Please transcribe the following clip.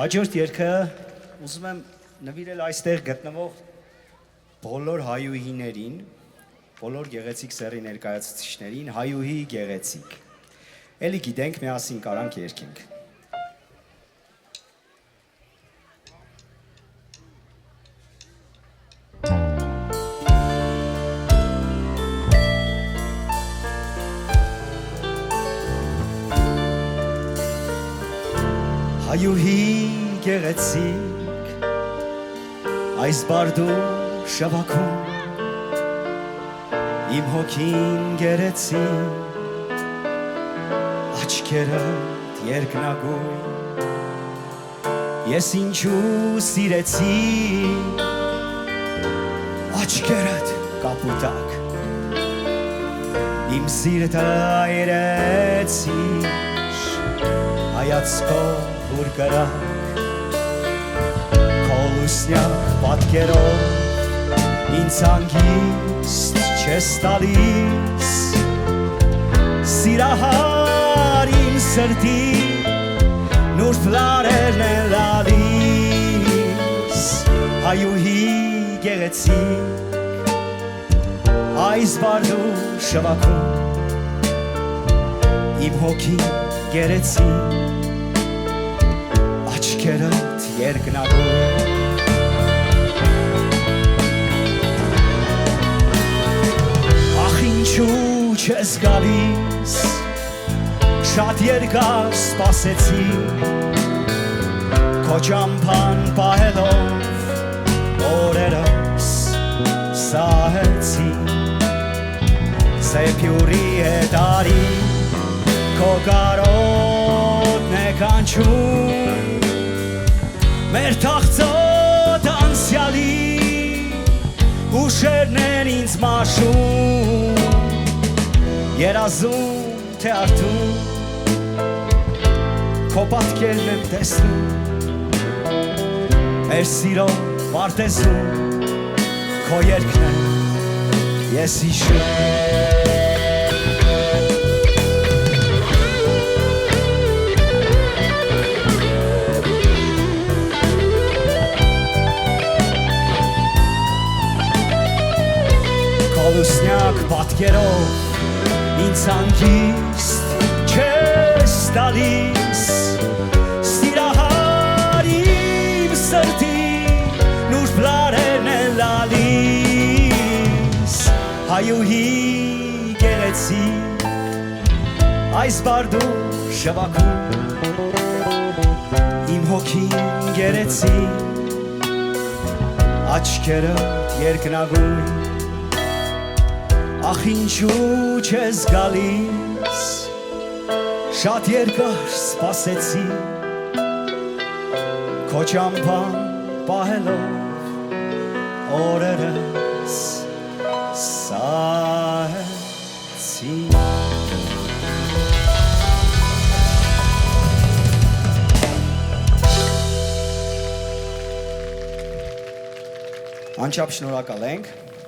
Հաջորդ երգը ուզում եմ նվիրել այստեղ գտնվող բոլոր հայուհիներին, բոլոր գեղեցիկ սեռի ներկայացուցիչներին, հայուհի գեղեցիկ։ Էլի գիտենք, միասին կարանք երգենք։ Հայուհի գեղեցիկ, այս բարդու շավակում, իմ հոգին գերեցիկ, աչքերդ երկնագույն, ես ինչու սիրեցի, աչքերդ կապուտակ, իմ սիրտը այրեցի, հայացքով ուր կրակ, քո լուսնյակ պատկերով ինձ հանգիստ չես տալիս, սիրահար իմ սրտի նուրբ լարերն են լալիս, հայուհի գեղեցիկ, այս բարդու շվաքում, իմ հոգին գերեցիկ, աչքերդ երկնագույն, ախ ինչու չես գալիս, շատ երկար սպասեցի, քո ճամփան պահելով օրերս սահեցի, սեպյուրի հետ արի, քո կարոտն է կանչում, մեր թախծոտ անցյալի ուշերն են ինձ մաշում, երազում թե արդում, քո պատկերն եմ տեսնում, մեր սիրո պարտեզում, քո երգն է ես հիշում, լուսնյակ պատկերով ինձ հանգիստ չես տալիս, սիրահար իմ սրտի նուրբ լարերն են լալիս, հայուհի գեղեցիկ, այս բարդու շվաքում, իմ հոգին գերեցիկ, աչքերդ երկնագույն, ախ ինչու չես գալիս, շատ երկար սպասեցի, քո ճամփան պահելով օրերս սահեցի, անչափ շնորհակալ ենք։